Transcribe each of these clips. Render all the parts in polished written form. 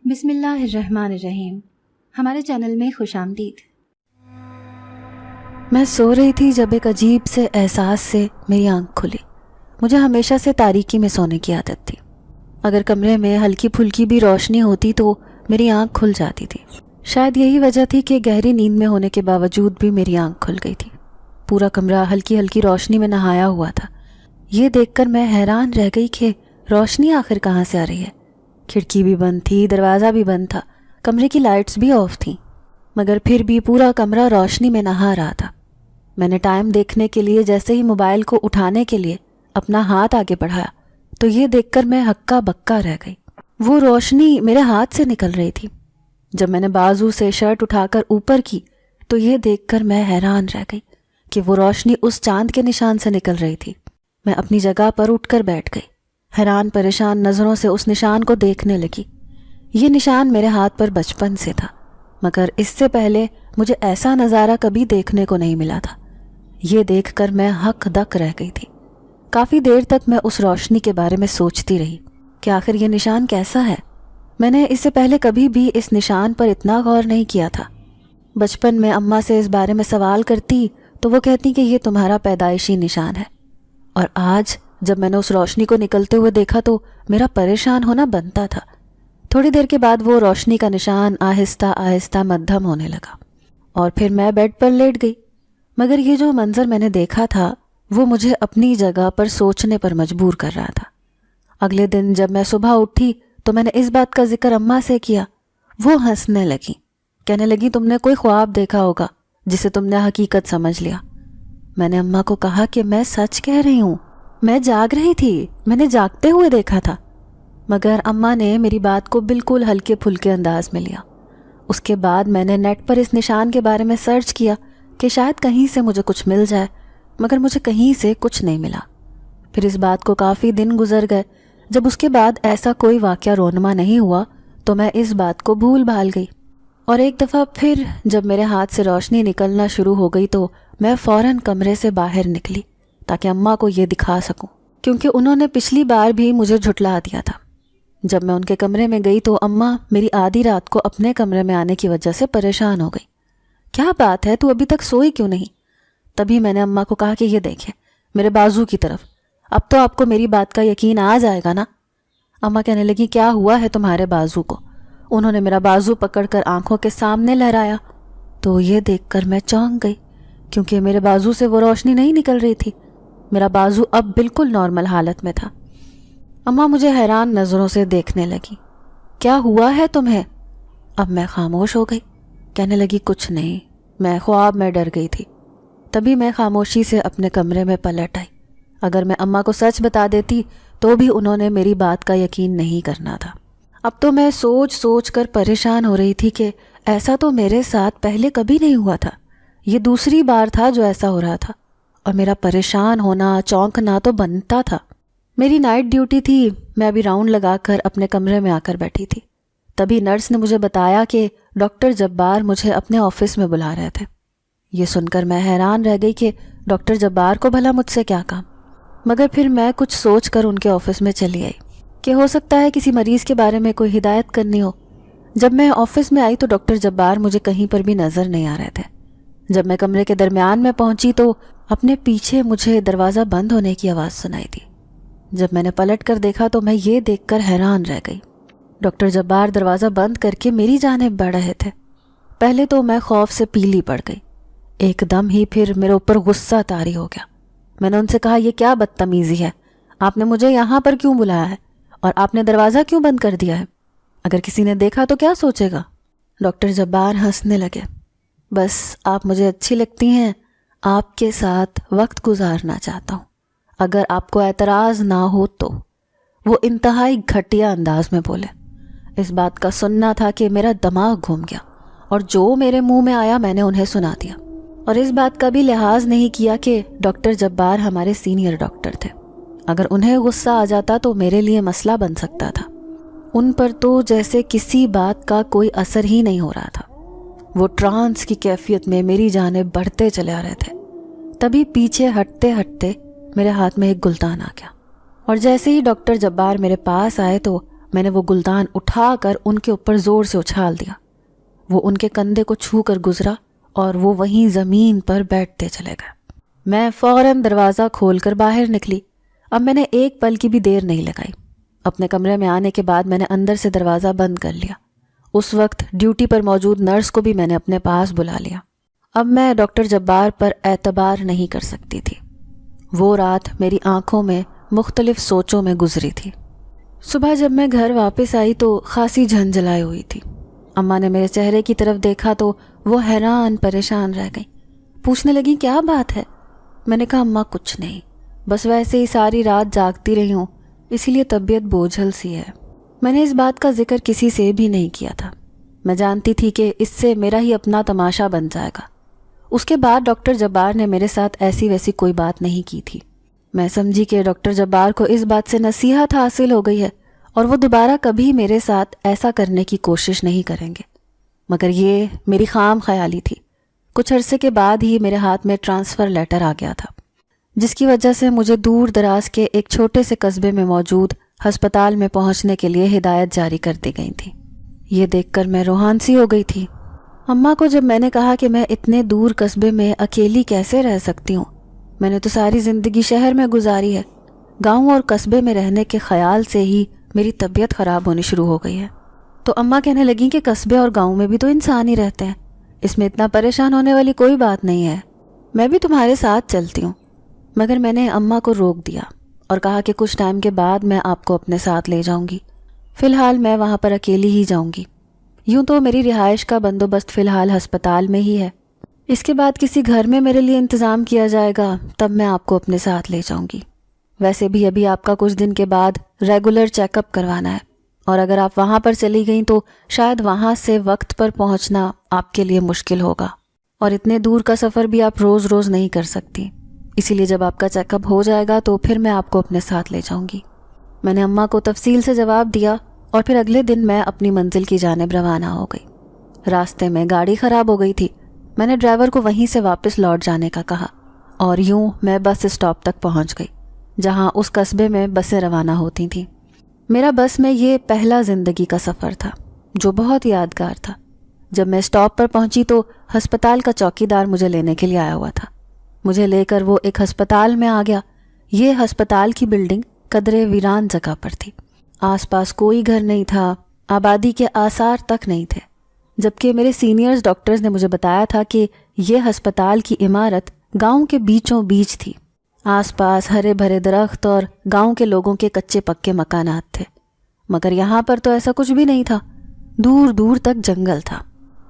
بسم اللہ الرحمن الرحیم. ہمارے چینل میں خوش آمدید. میں سو رہی تھی جب ایک عجیب سے احساس سے میری آنکھ کھلی. مجھے ہمیشہ سے تاریکی میں سونے کی عادت تھی. اگر کمرے میں ہلکی پھلکی بھی روشنی ہوتی تو میری آنکھ کھل جاتی تھی. شاید یہی وجہ تھی کہ گہری نیند میں ہونے کے باوجود بھی میری آنکھ کھل گئی تھی. پورا کمرہ ہلکی ہلکی روشنی میں نہایا ہوا تھا. یہ دیکھ کر میں حیران رہ گئی کہ روشنی آخر کہاں سے آ رہی ہے. کھڑکی بھی بند تھی، دروازہ بھی بند تھا، کمرے کی لائٹس بھی آف تھیں، مگر پھر بھی پورا کمرہ روشنی میں نہا رہا تھا. میں نے ٹائم دیکھنے کے لیے جیسے ہی موبائل کو اٹھانے کے لیے اپنا ہاتھ آگے بڑھایا تو یہ دیکھ کر میں ہکا بکا رہ گئی. وہ روشنی میرے ہاتھ سے نکل رہی تھی. جب میں نے بازو سے شرٹ اٹھا کر اوپر کی تو یہ دیکھ کر میں حیران رہ گئی کہ وہ روشنی اس چاند کے نشان سے نکل رہی تھی. میں اپنی جگہ پر اٹھ کر بیٹھ گئی. حیران پریشان نظروں سے اس نشان کو دیکھنے لگی. یہ نشان میرے ہاتھ پر بچپن سے تھا، مگر اس سے پہلے مجھے ایسا نظارہ کبھی دیکھنے کو نہیں ملا تھا. یہ دیکھ کر میں ہک دک رہ گئی تھی. کافی دیر تک میں اس روشنی کے بارے میں سوچتی رہی کہ آخر یہ نشان کیسا ہے. میں نے اس سے پہلے کبھی بھی اس نشان پر اتنا غور نہیں کیا تھا. بچپن میں اماں سے اس بارے میں سوال کرتی تو وہ کہتی کہ یہ تمہارا پیدائشی نشان ہے. اور آج جب میں نے اس روشنی کو نکلتے ہوئے دیکھا تو میرا پریشان ہونا بنتا تھا. تھوڑی دیر کے بعد وہ روشنی کا نشان آہستہ آہستہ مدھم ہونے لگا اور پھر میں بیڈ پر لیٹ گئی. مگر یہ جو منظر میں نے دیکھا تھا وہ مجھے اپنی جگہ پر سوچنے پر مجبور کر رہا تھا. اگلے دن جب میں صبح اٹھی تو میں نے اس بات کا ذکر اماں سے کیا. وہ ہنسنے لگی، کہنے لگی تم نے کوئی خواب دیکھا ہوگا جسے تم نے حقیقت سمجھ لیا. میں نے اماں کو کہا کہ میں سچ کہہ رہی ہوں، میں جاگ رہی تھی، میں نے جاگتے ہوئے دیکھا تھا. مگر اماں نے میری بات کو بالکل ہلکے پھلکے انداز میں لیا. اس کے بعد میں نے نیٹ پر اس نشان کے بارے میں سرچ کیا کہ شاید کہیں سے مجھے کچھ مل جائے، مگر مجھے کہیں سے کچھ نہیں ملا. پھر اس بات کو کافی دن گزر گئے. جب اس کے بعد ایسا کوئی واقعہ رونما نہیں ہوا تو میں اس بات کو بھول بھال گئی. اور ایک دفعہ پھر جب میرے ہاتھ سے روشنی نکلنا شروع ہو گئی تو میں فوراً کمرے سے باہر نکلی تاکہ اماں کو یہ دکھا سکوں، کیونکہ انہوں نے پچھلی بار بھی مجھے جھٹلا دیا تھا. جب میں ان کے کمرے میں گئی تو اماں میری آدھی رات کو اپنے کمرے میں آنے کی وجہ سے پریشان ہو گئی. کیا بات ہے، تو ابھی تک سوئی کیوں نہیں؟ تبھی میں نے اماں کو کہا کہ یہ دیکھیں میرے بازو کی طرف، اب تو آپ کو میری بات کا یقین آ جائے گا نا. اماں کہنے لگی کیا ہوا ہے تمہارے بازو کو؟ انہوں نے میرا بازو پکڑ کر آنکھوں کے سامنے لہرایا تو یہ دیکھ کر میں چونک گئی، کیونکہ میرے بازو سے وہ روشنی نہیں نکل رہی تھی. میرا بازو اب بالکل نارمل حالت میں تھا. اماں مجھے حیران نظروں سے دیکھنے لگی. کیا ہوا ہے تمہیں؟ اب میں خاموش ہو گئی. کہنے لگی کچھ نہیں، میں خواب میں ڈر گئی تھی. تبھی میں خاموشی سے اپنے کمرے میں پلٹ آئی. اگر میں اماں کو سچ بتا دیتی تو بھی انہوں نے میری بات کا یقین نہیں کرنا تھا. اب تو میں سوچ سوچ کر پریشان ہو رہی تھی کہ ایسا تو میرے ساتھ پہلے کبھی نہیں ہوا تھا. یہ دوسری بار تھا جو ایسا ہو رہا تھا، اور میرا پریشان ہونا چونکنا تو بنتا تھا. میری نائٹ ڈیوٹی تھی. میں ابھی راؤنڈ لگا کر اپنے کمرے میں آ کر بیٹھی تھی. تبھی نرس نے مجھے بتایا کہ ڈاکٹر جبار مجھے اپنے آفس میں بلا رہے تھے. یہ سن کر میں حیران رہ گئی کہ ڈاکٹر جبار کو بھلا مجھ سے کیا کام. مگر پھر میں کچھ سوچ کر ان کے آفس میں چلی آئی کہ ہو سکتا ہے کسی مریض کے بارے میں کوئی ہدایت کرنی ہو. جب میں آفس میں آئی تو ڈاکٹر جبار مجھے کہیں پر بھی نظر نہیں آ رہے تھے. جب میں کمرے کے درمیان میں پہنچی تو اپنے پیچھے مجھے دروازہ بند ہونے کی آواز سنائی دی. جب میں نے پلٹ کر دیکھا تو میں یہ دیکھ کر حیران رہ گئی. ڈاکٹر جبار دروازہ بند کر کے میری جانب بڑھ رہے تھے. پہلے تو میں خوف سے پیلی پڑ گئی. ایک دم ہی پھر میرے اوپر غصہ طاری ہو گیا. میں نے ان سے کہا یہ کیا بدتمیزی ہے؟ آپ نے مجھے یہاں پر کیوں بلایا ہے اور آپ نے دروازہ کیوں بند کر دیا ہے؟ اگر کسی نے دیکھا تو کیا سوچے گا؟ ڈاکٹر جبار ہنسنے لگے. بس آپ مجھے اچھی لگتی ہیں، آپ کے ساتھ وقت گزارنا چاہتا ہوں، اگر آپ کو اعتراض نہ ہو تو. وہ انتہائی گھٹیا انداز میں بولے. اس بات کا سننا تھا کہ میرا دماغ گھوم گیا اور جو میرے منہ میں آیا میں نے انہیں سنا دیا. اور اس بات کا بھی لحاظ نہیں کیا کہ ڈاکٹر جبار ہمارے سینئر ڈاکٹر تھے. اگر انہیں غصہ آ جاتا تو میرے لیے مسئلہ بن سکتا تھا. ان پر تو جیسے کسی بات کا کوئی اثر ہی نہیں ہو رہا تھا. وہ ٹرانس کی کیفیت میں میری جانب بڑھتے چلے آ رہے تھے. تبھی پیچھے ہٹتے ہٹتے میرے ہاتھ میں ایک گلدان آ گیا، اور جیسے ہی ڈاکٹر جبار میرے پاس آئے تو میں نے وہ گلدان اٹھا کر ان کے اوپر زور سے اچھال دیا۔ وہ ان کے کندھے کو چھو کر گزرا اور وہ وہیں زمین پر بیٹھتے چلے گئے۔ میں فوراً دروازہ کھول کر باہر نکلی۔ اب میں نے ایک پل کی بھی دیر نہیں لگائی۔ اپنے کمرے میں آنے کے بعد میں نے اندر سے دروازہ بند کر لیا۔ اس وقت ڈیوٹی پر موجود نرس کو بھی میں نے اپنے پاس بلا لیا۔ اب میں ڈاکٹر جبار پر اعتبار نہیں کر سکتی تھی۔ وہ رات میری آنکھوں میں مختلف سوچوں میں گزری تھی۔ صبح جب میں گھر واپس آئی تو خاصی جھنجھلائی ہوئی تھی۔ اماں نے میرے چہرے کی طرف دیکھا تو وہ حیران پریشان رہ گئی۔ پوچھنے لگی کیا بات ہے؟ میں نے کہا اماں کچھ نہیں، بس ویسے ہی ساری رات جاگتی رہی ہوں، اسی لیے طبیعت بوجھل سی ہے۔ میں نے اس بات کا ذکر کسی سے بھی نہیں کیا تھا۔ میں جانتی تھی کہ اس سے میرا ہی اپنا تماشا بن جائے گا۔ اس کے بعد ڈاکٹر جبار نے میرے ساتھ ایسی ویسی کوئی بات نہیں کی تھی۔ میں سمجھی کہ ڈاکٹر جبار کو اس بات سے نصیحت حاصل ہو گئی ہے اور وہ دوبارہ کبھی میرے ساتھ ایسا کرنے کی کوشش نہیں کریں گے، مگر یہ میری خام خیالی تھی۔ کچھ عرصے کے بعد ہی میرے ہاتھ میں ٹرانسفر لیٹر آ گیا تھا، جس کی وجہ سے مجھے دور دراز کے ایک چھوٹے سے قصبے میں موجود ہسپتال میں پہنچنے کے لیے ہدایت جاری کر دی گئی تھی۔ یہ دیکھ کر میں روحان سی ہو گئی تھی۔ اماں کو جب میں نے کہا کہ میں اتنے دور قصبے میں اکیلی کیسے رہ سکتی ہوں، میں نے تو ساری زندگی شہر میں گزاری ہے، گاؤں اور قصبے میں رہنے کے خیال سے ہی میری طبیعت خراب ہونی شروع ہو گئی ہے، تو اماں کہنے لگیں کہ قصبے اور گاؤں میں بھی تو انسان ہی رہتے ہیں، اس میں اتنا پریشان ہونے والی کوئی بات نہیں ہے، میں بھی تمہارے ساتھ چلتی ہوں۔ مگر میں نے اماں کو روک دیا اور کہا کہ کچھ ٹائم کے بعد میں آپ کو اپنے ساتھ لے جاؤں گی، فی الحال میں وہاں پر اکیلی ہی جاؤں گی۔ یوں تو میری رہائش کا بندوبست فی الحال ہسپتال میں ہی ہے، اس کے بعد کسی گھر میں میرے لیے انتظام کیا جائے گا، تب میں آپ کو اپنے ساتھ لے جاؤں گی۔ ویسے بھی ابھی آپ کا کچھ دن کے بعد ریگولر چیک اپ کروانا ہے، اور اگر آپ وہاں پر چلی گئیں تو شاید وہاں سے وقت پر پہنچنا آپ کے لیے مشکل ہوگا، اور اتنے دور کا سفر بھی آپ روز روز نہیں کر سکتی، اسی لیے جب آپ کا چیک اپ ہو جائے گا تو پھر میں آپ کو اپنے ساتھ لے جاؤں گی۔ میں نے اماں کو تفصیل سے جواب دیا اور پھر اگلے دن میں اپنی منزل کی جانب روانہ ہو گئی۔ راستے میں گاڑی خراب ہو گئی تھی، میں نے ڈرائیور کو وہیں سے واپس لوٹ جانے کا کہا، اور یوں میں بس اسٹاپ تک پہنچ گئی جہاں اس قصبے میں بسیں روانہ ہوتی تھیں۔ میرا بس میں یہ پہلا زندگی کا سفر تھا جو بہت یادگار تھا۔ جب میں اسٹاپ پر پہنچی تو ہسپتال کا چوکیدار مجھے لینے کے لیے آیا ہوا تھا۔ مجھے لے کر وہ ایک ہسپتال میں آ گیا۔ یہ ہسپتال کی بلڈنگ قدرے ویران جگہ پر تھی، آس پاس کوئی گھر نہیں تھا، آبادی کے آثار تک نہیں تھے، جبکہ میرے سینئرز ڈاکٹرز نے مجھے بتایا تھا کہ یہ ہسپتال کی عمارت گاؤں کے بیچوں بیچ تھی، آس پاس ہرے بھرے درخت اور گاؤں کے لوگوں کے کچے پکے مکانات تھے، مگر یہاں پر تو ایسا کچھ بھی نہیں تھا۔ دور دور تک جنگل تھا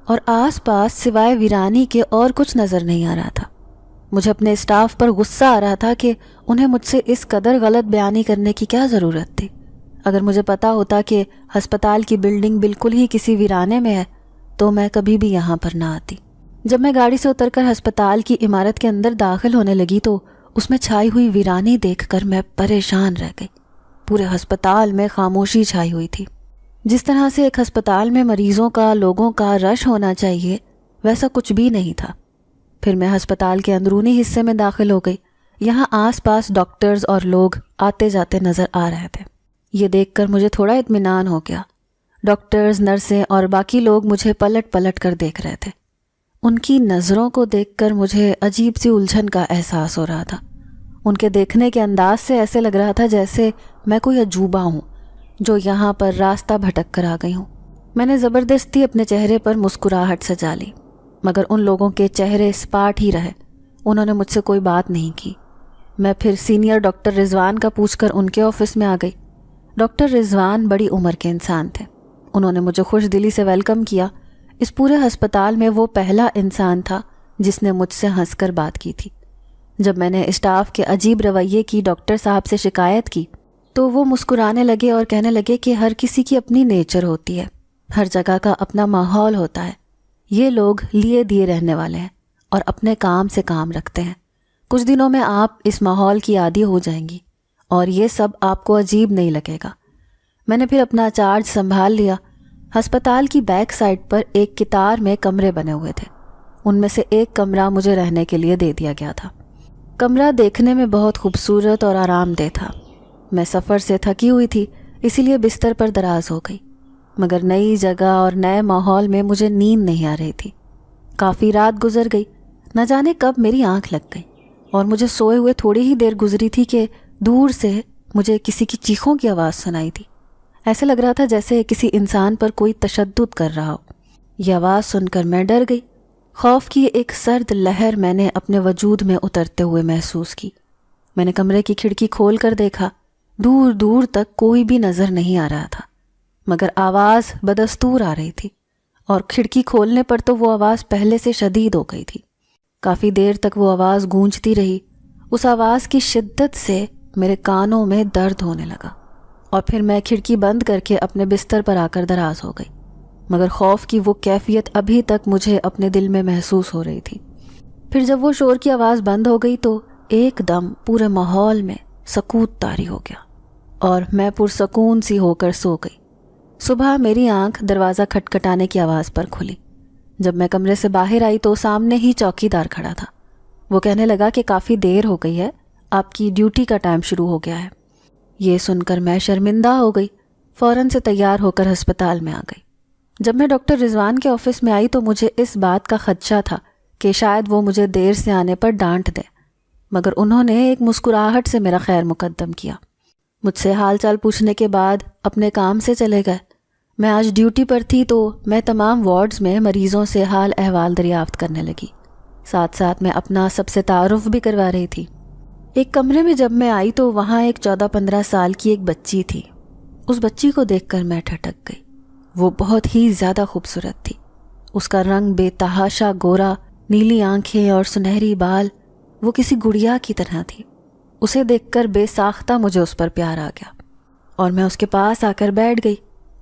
اور آس پاس سوائے ویرانی کے اور کچھ نظر نہیں آ رہا تھا۔ مجھے اپنے اسٹاف پر غصہ آ رہا تھا کہ انہیں مجھ سے اس قدر غلط بیانی کرنے کی کیا ضرورت تھی۔ اگر مجھے پتا ہوتا کہ ہسپتال کی بلڈنگ بالکل ہی کسی ویرانے میں ہے تو میں کبھی بھی یہاں پر نہ آتی۔ جب میں گاڑی سے اتر کر ہسپتال کی عمارت کے اندر داخل ہونے لگی تو اس میں چھائی ہوئی ویرانی دیکھ کر میں پریشان رہ گئی۔ پورے ہسپتال میں خاموشی چھائی ہوئی تھی۔ جس طرح سے ایک ہسپتال میں مریضوں کا، لوگوں کا رش ہونا چاہیے، ویسا کچھ بھی نہیں تھا۔ پھر میں ہسپتال کے اندرونی حصے میں داخل ہو گئی۔ یہاں آس پاس ڈاکٹرز اور لوگ آتے جاتے نظر آ رہے تھے۔ یہ دیکھ کر مجھے تھوڑا اطمینان ہو گیا۔ ڈاکٹرز، نرسیں اور باقی لوگ مجھے پلٹ پلٹ کر دیکھ رہے تھے۔ ان کی نظروں کو دیکھ کر مجھے عجیب سی الجھن کا احساس ہو رہا تھا۔ ان کے دیکھنے کے انداز سے ایسے لگ رہا تھا جیسے میں کوئی عجوبہ ہوں جو یہاں پر راستہ بھٹک کر آ گئی ہوں۔ میں نے زبردستی اپنے چہرے پر مسکراہٹ سجا لی، مگر ان لوگوں کے چہرے اسپاٹ ہی رہے، انہوں نے مجھ سے کوئی بات نہیں کی۔ میں پھر سینئر ڈاکٹر رضوان کا پوچھ کر ان کے آفس میں آ گئی۔ ڈاکٹر رضوان بڑی عمر کے انسان تھے، انہوں نے مجھے خوش دلی سے ویلکم کیا۔ اس پورے ہسپتال میں وہ پہلا انسان تھا جس نے مجھ سے ہنس کر بات کی تھی۔ جب میں نے اسٹاف کے عجیب رویے کی ڈاکٹر صاحب سے شکایت کی تو وہ مسکرانے لگے اور کہنے لگے کہ ہر کسی کی اپنی نیچر ہوتی ہے، ہر جگہ کا اپنا ماحول ہوتا ہے، یہ لوگ لیے دیے رہنے والے ہیں اور اپنے کام سے کام رکھتے ہیں، کچھ دنوں میں آپ اس ماحول کی عادی ہو جائیں گی اور یہ سب آپ کو عجیب نہیں لگے گا۔ میں نے پھر اپنا چارج سنبھال لیا۔ ہسپتال کی بیک سائڈ پر ایک قطار میں کمرے بنے ہوئے تھے، ان میں سے ایک کمرہ مجھے رہنے کے لیے دے دیا گیا تھا۔ کمرہ دیکھنے میں بہت خوبصورت اور آرام دہ تھا۔ میں سفر سے تھکی ہوئی تھی، اسی لیے بستر پر دراز ہو گئی، مگر نئی جگہ اور نئے ماحول میں مجھے نیند نہیں آ رہی تھی۔ کافی رات گزر گئی، نہ جانے کب میری آنکھ لگ گئی اور مجھے سوئے ہوئے تھوڑی ہی دیر گزری تھی کہ دور سے مجھے کسی کی چیخوں کی آواز سنائی تھی۔ ایسے لگ رہا تھا جیسے کسی انسان پر کوئی تشدد کر رہا ہو۔ یہ آواز سن کر میں ڈر گئی۔ خوف کی ایک سرد لہر میں نے اپنے وجود میں اترتے ہوئے محسوس کی۔ میں نے کمرے کی کھڑکی کھول کر دیکھا، دور دور تک کوئی بھی نظر نہیں آ رہا تھا، مگر آواز بدستور آ رہی تھی، اور کھڑکی کھولنے پر تو وہ آواز پہلے سے شدید ہو گئی تھی۔ کافی دیر تک وہ آواز گونجتی رہی۔ اس آواز کی شدت سے میرے کانوں میں درد ہونے لگا، اور پھر میں کھڑکی بند کر کے اپنے بستر پر آ کر دراز ہو گئی، مگر خوف کی وہ کیفیت ابھی تک مجھے اپنے دل میں محسوس ہو رہی تھی۔ پھر جب وہ شور کی آواز بند ہو گئی تو ایک دم پورے ماحول میں سکوت طاری ہو گیا، اور میں پرسکون سی ہو کر سو گئی۔ صبح میری آنکھ دروازہ کھٹکھٹانے کی آواز پر کھلی۔ جب میں کمرے سے باہر آئی تو سامنے ہی چوکیدار کھڑا تھا۔ وہ کہنے لگا کہ کافی دیر ہو گئی ہے، آپ کی ڈیوٹی کا ٹائم شروع ہو گیا ہے۔ یہ سن کر میں شرمندہ ہو گئی، فوراً سے تیار ہو کر ہسپتال میں آ گئی۔ جب میں ڈاکٹر رضوان کے آفس میں آئی تو مجھے اس بات کا خدشہ تھا کہ شاید وہ مجھے دیر سے آنے پر ڈانٹ دیں، مگر انہوں نے ایک مسکراہٹ سے میرا خیر مقدم کیا۔ مجھ سے حال چال پوچھنے کے بعد اپنے کام سے چلے گئے۔ میں آج ڈیوٹی پر تھی تو میں تمام وارڈز میں مریضوں سے حال احوال دریافت کرنے لگی، ساتھ ساتھ میں اپنا سب سے تعارف بھی کروا رہی تھی۔ ایک کمرے میں جب میں آئی تو وہاں ایک 14-15 سال کی ایک بچی تھی۔ اس بچی کو دیکھ کر میں ٹھٹک گئی۔ وہ بہت ہی زیادہ خوبصورت تھی۔ اس کا رنگ بے تحاشا گورا، نیلی آنکھیں اور سنہری بال، وہ کسی گڑیا کی طرح تھی۔ اسے دیکھ کر بے ساختہ مجھے اس پر پیار آ گیا، اور میں اس کے پاس آ کر بیٹھ گئی،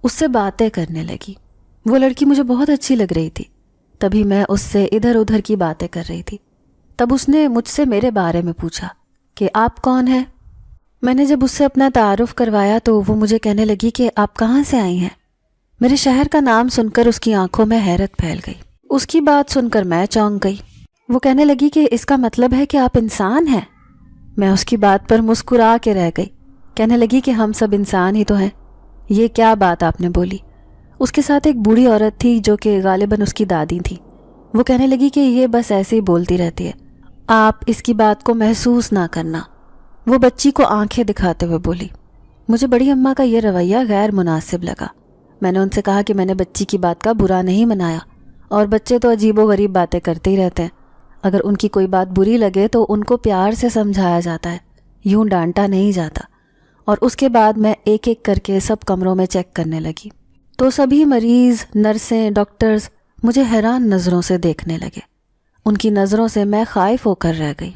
اس سے باتیں کرنے لگی۔ وہ لڑکی مجھے بہت اچھی لگ رہی تھی۔ تبھی میں اس سے ادھر ادھر کی باتیں کر رہی تھی۔ تب اس نے مجھ سے میرے بارے میں پوچھا کہ آپ کون ہیں؟ میں نے جب اس سے اپنا تعارف کروایا تو وہ مجھے کہنے لگی کہ آپ کہاں سے آئی ہیں؟ میرے شہر کا نام سن کر اس کی آنکھوں میں حیرت پھیل گئی۔ اس کی بات سن کر میں چونک گئی۔ وہ کہنے لگی کہ اس کا مطلب ہے کہ آپ انسان ہیں۔ میں اس کی بات پر مسکرا کے رہ گئی۔ کہنے لگی کہ ہم سب انسان ہی تو ہیں۔ یہ کیا بات آپ نے بولی؟ اس کے ساتھ ایک بوڑھی عورت تھی جو کہ غالباً اس کی دادی تھی۔ وہ کہنے لگی کہ یہ بس ایسے ہی بولتی رہتی ہے، آپ اس کی بات کو محسوس نہ کرنا۔ وہ بچی کو آنکھیں دکھاتے ہوئے بولی۔ مجھے بڑی اماں کا یہ رویہ غیر مناسب لگا۔ میں نے ان سے کہا کہ میں نے بچی کی بات کا برا نہیں منایا، اور بچے تو عجیب و غریب باتیں کرتے ہی رہتے ہیں۔ اگر ان کی کوئی بات بری لگے تو ان کو پیار سے سمجھایا جاتا ہے، یوں ڈانٹا نہیں جاتا۔ اور اس کے بعد میں ایک ایک کر کے سب کمروں میں چیک کرنے لگی تو سبھی مریض، نرسیں، ڈاکٹرز مجھے حیران نظروں سے دیکھنے لگے۔ ان کی نظروں سے میں خائف ہو کر رہ گئی۔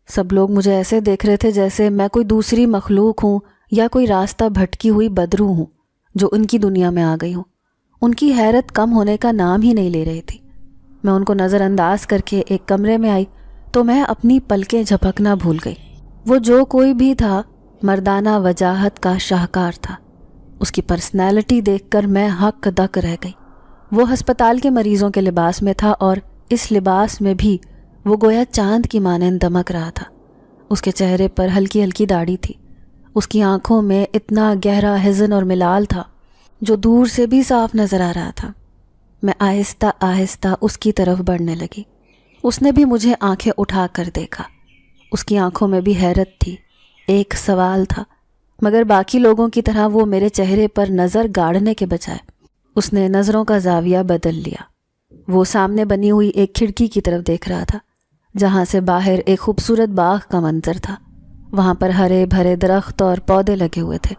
سب لوگ مجھے ایسے دیکھ رہے تھے جیسے میں کوئی دوسری مخلوق ہوں یا کوئی راستہ بھٹکی ہوئی بدرو ہوں جو ان کی دنیا میں آ گئی ہوں۔ ان کی حیرت کم ہونے کا نام ہی نہیں لے رہی تھی۔ میں ان کو نظر انداز کر کے ایک کمرے میں آئی تو میں اپنی پلکیں جھپکنا بھول گئی۔ وہ جو کوئی بھی تھا مردانہ وجاہت کا شاہکار تھا۔ اس کی پرسنالٹی دیکھ کر میں ہک دک رہ گئی۔ وہ ہسپتال کے مریضوں کے لباس میں تھا، اور اس لباس میں بھی وہ گویا چاند کی مانند دمک رہا تھا۔ اس کے چہرے پر ہلکی ہلکی داڑھی تھی۔ اس کی آنکھوں میں اتنا گہرا حزن اور ملال تھا جو دور سے بھی صاف نظر آ رہا تھا۔ میں آہستہ آہستہ اس کی طرف بڑھنے لگی۔ اس نے بھی مجھے آنکھیں اٹھا کر دیکھا۔ اس کی آنکھوں میں بھی حیرت تھی، ایک سوال تھا، مگر باقی لوگوں کی طرح وہ میرے چہرے پر نظر گاڑنے کے بجائے اس نے نظروں کا زاویہ بدل لیا۔ وہ سامنے بنی ہوئی ایک کھڑکی کی طرف دیکھ رہا تھا، جہاں سے باہر ایک خوبصورت باغ کا منظر تھا۔ وہاں پر ہرے بھرے درخت اور پودے لگے ہوئے تھے۔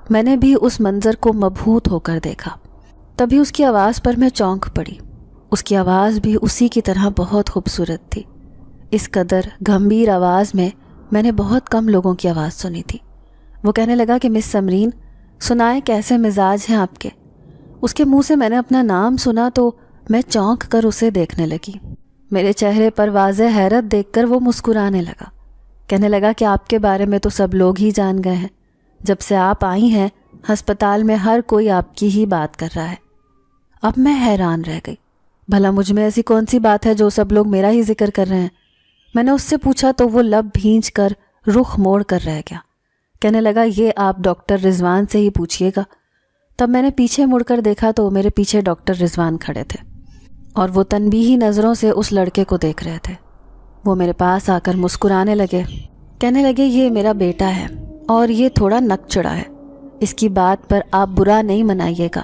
میں نے بھی اس منظر کو مبہوت ہو کر دیکھا۔ تبھی اس کی آواز پر میں چونک پڑی۔ اس کی آواز بھی اسی کی طرح بہت خوبصورت تھی۔ اس قدر گمبھیر آواز میں نے بہت کم لوگوں کی آواز سنی تھی۔ وہ کہنے لگا کہ مس سمرین، سنائیں کیسے مزاج ہیں آپ کے؟ اس کے منہ سے میں نے اپنا نام سنا تو میں چونک کر اسے دیکھنے لگی۔ میرے چہرے پر واضح حیرت دیکھ کر وہ مسکرانے لگا۔ کہنے لگا کہ آپ کے بارے میں تو سب لوگ ہی جان گئے ہیں۔ جب سے آپ آئی ہیں ہسپتال میں ہر کوئی آپ کی ہی بات کر رہا ہے۔ اب میں حیران رہ گئی، بھلا مجھ میں ایسی کون سی بات ہے جو سب لوگ میرا ہی ذکر کر رہے ہیں؟ میں نے اس سے پوچھا تو وہ لب بھینچ کر رخ موڑ کر رہ گیا۔ کہنے لگا یہ آپ ڈاکٹر رضوان سے ہی پوچھیے گا۔ تب میں نے پیچھے مڑ کر دیکھا تو میرے پیچھے ڈاکٹر رضوان کھڑے تھے اور وہ تنبیہی نظروں سے اس لڑکے کو دیکھ رہے تھے۔ وہ میرے پاس آ کر مسکرانے لگے، کہنے لگے یہ میرا بیٹا ہے اور یہ تھوڑا نک چڑھا ہے، اس کی بات پر آپ برا نہیں منائیے گا۔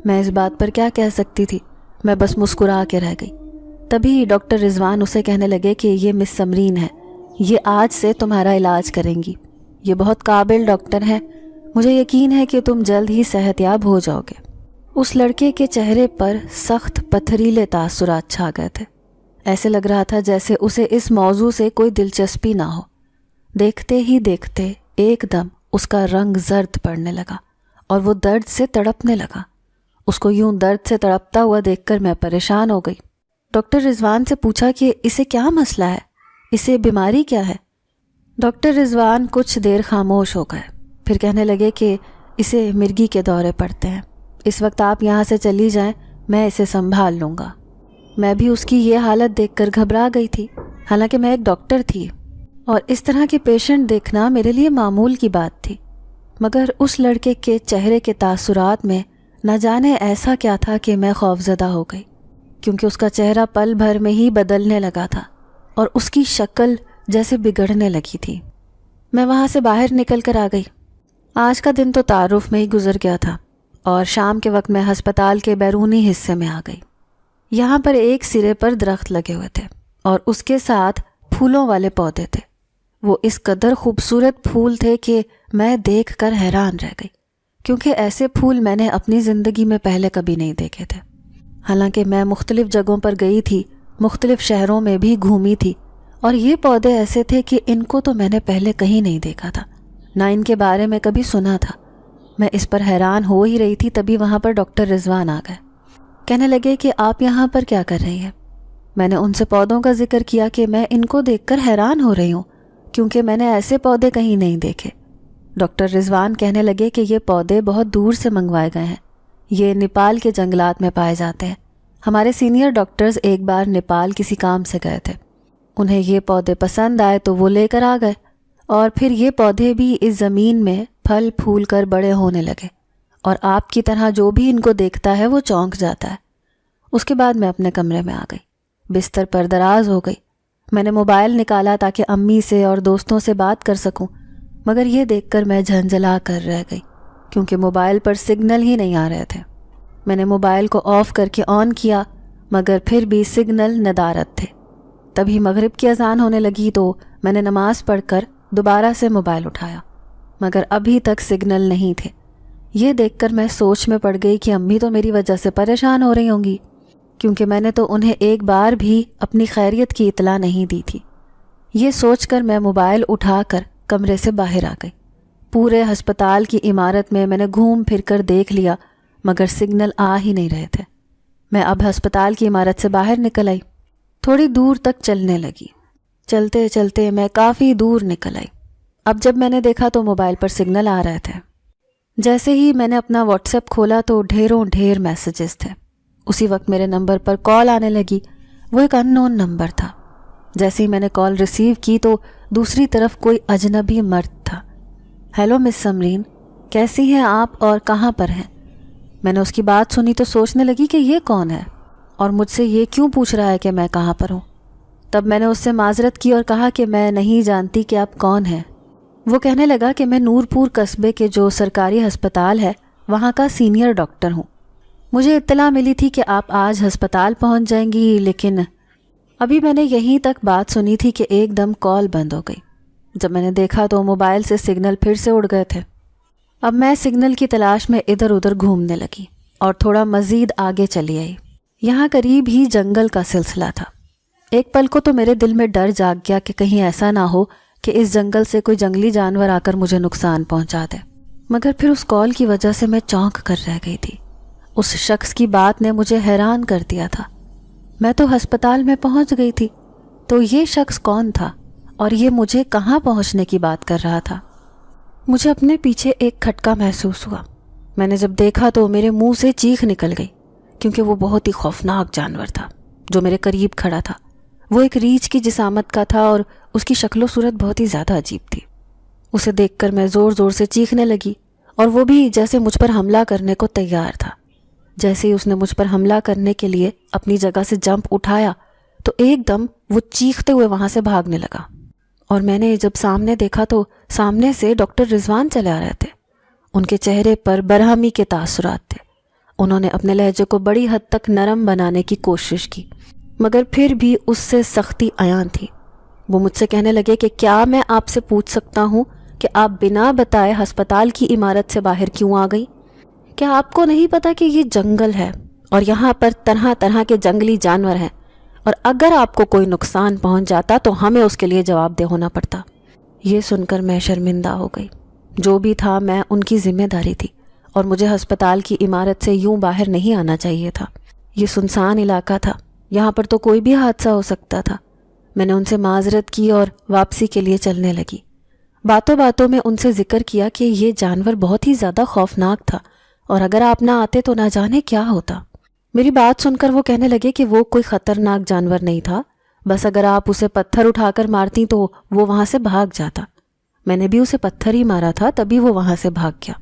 میں اس بات پر کیا کہہ سکتی تھی، میں بس مسکرا کے رہ گئی۔ تبھی ڈاکٹر رضوان اسے کہنے لگے کہ یہ مس سمرین ہے، یہ آج سے تمہارا علاج کریں گی، یہ بہت قابل ڈاکٹر ہیں، مجھے یقین ہے کہ تم جلد ہی صحت یاب ہو جاؤ گے۔ اس لڑکے کے چہرے پر سخت پتھریلے تاثرات چھا گئے تھے، ایسے لگ رہا تھا جیسے اسے اس موضوع سے کوئی دلچسپی نہ ہو۔ دیکھتے ہی دیکھتے ایک دم اس کا رنگ زرد پڑنے لگا اور وہ درد سے تڑپنے لگا۔ اس کو یوں درد سے تڑپتا ہوا دیکھ کر میں پریشان ہو گئی۔ ڈاکٹر رضوان سے پوچھا کہ اسے کیا مسئلہ ہے، اسے بیماری کیا ہے؟ ڈاکٹر رضوان کچھ دیر خاموش ہو گئے، پھر کہنے لگے کہ اسے مرگی کے دورے پڑتے ہیں، اس وقت آپ یہاں سے چلی جائیں، میں اسے سنبھال لوں گا۔ میں بھی اس کی یہ حالت دیکھ کر گھبرا گئی تھی، حالانکہ میں ایک ڈاکٹر تھی اور اس طرح کے پیشنٹ دیکھنا میرے لیے معمول کی بات تھی، مگر اس لڑکے کے چہرے کے تاثرات میں نہ جانے ایسا کیا تھا کہ میں خوفزدہ ہو گئی، کیونکہ اس کا چہرہ پل بھر میں ہی بدلنے لگا تھا اور اس کی شکل جیسے بگڑنے لگی تھی۔ میں وہاں سے باہر نکل کر آ گئی۔ آج کا دن تو تعارف میں ہی گزر گیا تھا اور شام کے وقت میں ہسپتال کے بیرونی حصے میں آ گئی۔ یہاں پر ایک سرے پر درخت لگے ہوئے تھے اور اس کے ساتھ پھولوں والے پودے تھے۔ وہ اس قدر خوبصورت پھول تھے کہ میں دیکھ کر حیران رہ گئی، کیونکہ ایسے پھول میں نے اپنی زندگی میں پہلے کبھی نہیں دیکھے تھے۔ حالانکہ میں مختلف جگہوں پر گئی تھی، مختلف شہروں میں بھی گھومی تھی، اور یہ پودے ایسے تھے کہ ان کو تو میں نے پہلے کہیں نہیں دیکھا تھا، نہ ان کے بارے میں کبھی سنا تھا۔ میں اس پر حیران ہو ہی رہی تھی، تبھی وہاں پر ڈاکٹر رضوان آ گئے۔ کہنے لگے کہ آپ یہاں پر کیا کر رہی ہیں؟ میں نے ان سے پودوں کا ذکر کیا کہ میں ان کو دیکھ کر حیران ہو رہی ہوں، کیونکہ میں نے ایسے پودے کہیں نہیں دیکھے۔ ڈاکٹر رضوان کہنے لگے کہ یہ پودے بہت دور سے منگوائے گئے ہیں، یہ نیپال کے جنگلات میں پائے جاتے ہیں۔ ہمارے سینئر ڈاکٹرز ایک بار نیپال کسی کام سے گئے تھے، انہیں یہ پودے پسند آئے تو وہ لے کر آ گئے، اور پھر یہ پودے بھی اس زمین میں پھل پھول کر بڑے ہونے لگے، اور آپ کی طرح جو بھی ان کو دیکھتا ہے وہ چونک جاتا ہے۔ اس کے بعد میں اپنے کمرے میں آ گئی، بستر پر دراز ہو گئی۔ میں نے موبائل نکالا تاکہ امی سے اور دوستوں سے بات کر سکوں، مگر یہ دیکھ کر میں جھنجھلا کر رہ گئی، کیونکہ موبائل پر سگنل ہی نہیں آ رہے تھے۔ میں نے موبائل کو آف کر کے آن کیا، مگر پھر بھی سگنل ندارت تھے۔ تبھی مغرب کی اذان ہونے لگی تو میں نے نماز پڑھ کر دوبارہ سے موبائل اٹھایا، مگر ابھی تک سگنل نہیں تھے۔ یہ دیکھ کر میں سوچ میں پڑ گئی کہ امی تو میری وجہ سے پریشان ہو رہی ہوں گی، کیونکہ میں نے تو انہیں ایک بار بھی اپنی خیریت کی اطلاع نہیں دی تھی۔ یہ سوچ کر میں موبائل اٹھا کر کمرے سے باہر آ گئی۔ پورے ہسپتال کی عمارت میں نے گھوم پھر کر دیکھ لیا، مگر سگنل آ ہی نہیں رہے تھے۔ میں اب ہسپتال کی عمارت سے باہر نکل آئی، تھوڑی دور تک چلنے لگی۔ چلتے چلتے میں کافی دور نکل آئی۔ اب جب میں نے دیکھا تو موبائل پر سگنل آ رہے تھے۔ جیسے ہی میں نے اپنا واٹس ایپ کھولا تو ڈھیروں ڈھیر میسیجز تھے۔ اسی وقت میرے نمبر پر کال آنے لگی، وہ ایک ان نون نمبر تھا۔ جیسے ہی میں نے کال ریسیو کی تو دوسری طرف کوئی اجنبی مرد تھا۔ ہیلو مس سمرین، کیسی ہیں آپ اور کہاں پر ہیں؟ میں نے اس کی بات سنی تو سوچنے لگی کہ یہ کون ہے اور مجھ سے یہ کیوں پوچھ رہا ہے کہ میں کہاں پر ہوں۔ تب میں نے اس سے معذرت کی اور کہا کہ میں نہیں جانتی کہ آپ کون ہیں۔ وہ کہنے لگا کہ میں نور پور قصبے کے جو سرکاری ہسپتال ہے وہاں کا سینئر ڈاکٹر ہوں۔ مجھے اطلاع ملی تھی کہ آپ آج ہسپتال پہنچ جائیں گی، لیکن ابھی میں نے یہیں تک بات سنی تھی کہ ایک دم کال بند ہو گئی۔ جب میں نے دیکھا تو موبائل سے سگنل پھر سے اڑ گئے تھے۔ اب میں سگنل کی تلاش میں ادھر ادھر گھومنے لگی اور تھوڑا مزید آگے چلی آئی۔ یہاں قریب ہی جنگل کا سلسلہ تھا۔ ایک پل کو تو میرے دل میں ڈر جاگ گیا کہ کہیں ایسا نہ ہو کہ اس جنگل سے کوئی جنگلی جانور آ کر مجھے نقصان پہنچا دے، مگر پھر اس کال کی وجہ سے میں چونک کر رہ گئی تھی۔ اس شخص کی بات نے مجھے حیران کر دیا تھا۔ میں تو ہسپتال میں پہنچ گئی تھی، تو یہ شخص کون تھا اور یہ مجھے کہاں پہنچنے کی بات کر رہا تھا؟ مجھے اپنے پیچھے ایک کھٹکا محسوس ہوا۔ میں نے جب دیکھا تو میرے منہ سے چیخ نکل گئی، کیونکہ وہ بہت ہی خوفناک جانور تھا جو میرے قریب کھڑا تھا۔ وہ ایک ریچھ کی جسامت کا تھا اور اس کی شکل و صورت بہت ہی زیادہ عجیب تھی۔ اسے دیکھ کر میں زور زور سے چیخنے لگی، اور وہ بھی جیسے مجھ پر حملہ کرنے کو تیار تھا۔ جیسے ہی اس نے مجھ پر حملہ کرنے کے لیے اپنی جگہ سے جمپ اٹھایا تو ایک دم وہ چیختے ہوئے وہاں سے بھاگنے لگا، اور میں نے جب سامنے دیکھا تو سامنے سے ڈاکٹر رضوان چلے آ رہے تھے۔ ان کے چہرے پر برہمی کے تاثرات تھے۔ انہوں نے اپنے لہجے کو بڑی حد تک نرم بنانے کی کوشش کی، مگر پھر بھی اس سے سختی عیاں تھی۔ وہ مجھ سے کہنے لگے کہ کیا میں آپ سے پوچھ سکتا ہوں کہ آپ بنا بتائے ہسپتال کی عمارت سے باہر کیوں آ گئی؟ کیا آپ کو نہیں پتا کہ یہ جنگل ہے اور یہاں پر طرح طرح کے جنگلی جانور ہیں، اور اگر آپ کو کوئی نقصان پہنچ جاتا تو ہمیں اس کے لیے جواب دہ ہونا پڑتا؟ یہ سن کر میں شرمندہ ہو گئی۔ جو بھی تھا میں ان کی ذمہ داری تھی، اور مجھے ہسپتال کی عمارت سے یوں باہر نہیں آنا چاہیے تھا۔ یہ سنسان علاقہ تھا، یہاں پر تو کوئی بھی حادثہ ہو سکتا تھا۔ میں نے ان سے معذرت کی اور واپسی کے لیے چلنے لگی۔ باتوں باتوں میں ان سے ذکر کیا کہ یہ جانور بہت ہی زیادہ خوفناک تھا، اور اگر آپ نہ آتے تو نہ جانے کیا ہوتا۔ میری بات سن کر وہ کہنے لگے کہ وہ کوئی خطرناک جانور نہیں تھا، بس اگر آپ اسے پتھر اٹھا کر مارتی تو وہ وہاں سے بھاگ جاتا۔ میں نے بھی اسے پتھر ہی مارا تھا، تبھی وہ وہاں سے بھاگ گیا،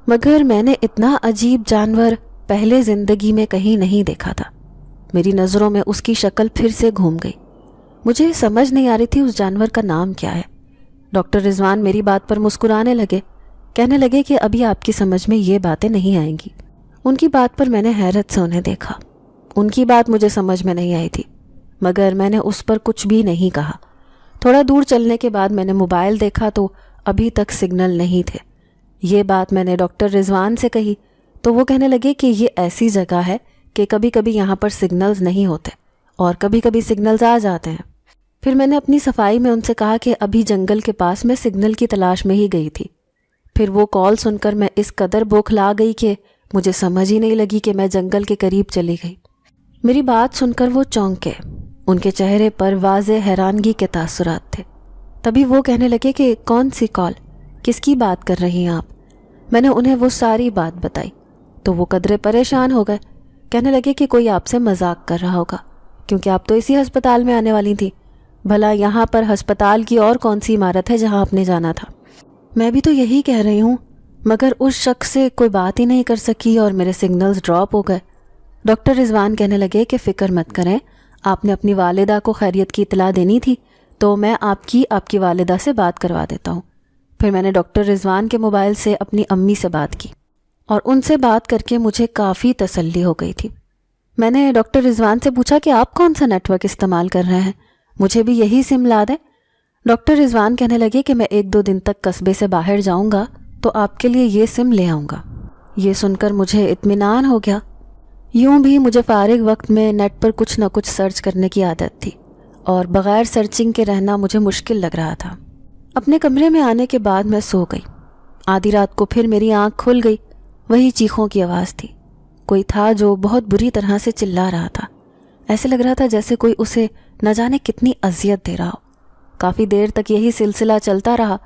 مگر میں نے اتنا عجیب جانور پہلے زندگی میں کہیں نہیں دیکھا تھا۔ میری نظروں میں اس کی شکل پھر سے گھوم گئی۔ مجھے سمجھ نہیں آ رہی تھی اس جانور کا نام کیا ہے۔ ڈاکٹر رضوان میری بات پر مسکرانے لگے، کہنے لگے کہ ابھی آپ کی سمجھ میں یہ باتیں نہیں آئیں گی۔ ان کی بات پر میں نے حیرت سے انہیں دیکھا۔ ان کی بات مجھے سمجھ میں نہیں آئی تھی، مگر میں نے اس پر کچھ بھی نہیں کہا۔ تھوڑا دور چلنے کے بعد میں نے موبائل دیکھا تو ابھی تک سگنل نہیں تھے۔ یہ بات میں نے ڈاکٹر رضوان سے کہی تو وہ کہنے لگے کہ یہ ایسی جگہ ہے کہ کبھی کبھی یہاں پر سگنلز نہیں ہوتے اور کبھی کبھی سگنلز آ جاتے ہیں۔ پھر میں نے اپنی صفائی میں ان سے کہا کہ ابھی جنگل کے پاس میں سگنل کی تلاش میں ہی گئی تھی۔ پھر وہ کال سن کر میں اس قدر بوکھلا گئی کہ مجھے سمجھ ہی نہیں لگی کہ میں جنگل کے قریب چلی گئی۔ میری بات سن کر وہ چونکے، ان کے چہرے پر واضح حیرانگی کے تاثرات تھے۔ تبھی وہ کہنے لگے کہ کون سی کال، کس کی بات کر رہی ہیں آپ؟ میں نے انہیں وہ ساری بات بتائی تو وہ قدرے پریشان ہو گئے، کہنے لگے کہ کوئی آپ سے مذاق کر رہا ہوگا، کیونکہ آپ تو اسی ہسپتال میں آنے والی تھی۔ بھلا یہاں پر ہسپتال کی اور کون سی عمارت ہے جہاں آپ نے جانا تھا؟ میں بھی تو یہی کہہ رہی ہوں، مگر اس شخص سے کوئی بات ہی نہیں کر سکی اور میرے سگنلز ڈراپ ہو گئے۔ ڈاکٹر رضوان کہنے لگے کہ فکر مت کریں، آپ نے اپنی والدہ کو خیریت کی اطلاع دینی تھی تو میں آپ کی والدہ سے بات کروا دیتا ہوں۔ پھر میں نے ڈاکٹر رضوان کے موبائل سے اپنی امی سے بات کی اور ان سے بات کر کے مجھے کافی تسلی ہو گئی تھی۔ میں نے ڈاکٹر رضوان سے پوچھا کہ آپ کون سا نیٹ ورک استعمال کر رہے ہیں، مجھے بھی یہی سم لا دیں۔ ڈاکٹر رضوان کہنے لگے کہ میں 1-2 دن تک قصبے سے باہر جاؤں گا تو آپ کے لیے یہ سم لے آؤں گا۔ یہ سن کر مجھے اطمینان ہو گیا۔ یوں بھی مجھے فارغ وقت میں نیٹ پر کچھ نہ کچھ سرچ کرنے کی عادت تھی، اور بغیر سرچنگ کے رہنا مجھے مشکل لگ رہا تھا۔ اپنے کمرے میں آنے کے بعد میں سو گئی۔ آدھی رات کو پھر میری آنکھ کھل گئی، وہی چیخوں کی آواز تھی۔ کوئی تھا جو بہت بری طرح سے چلا رہا تھا، ایسے لگ رہا تھا جیسے کوئی اسے نہ جانے کتنی اذیت دے رہا ہو۔ کافی دیر تک یہی سلسلہ چلتا رہا،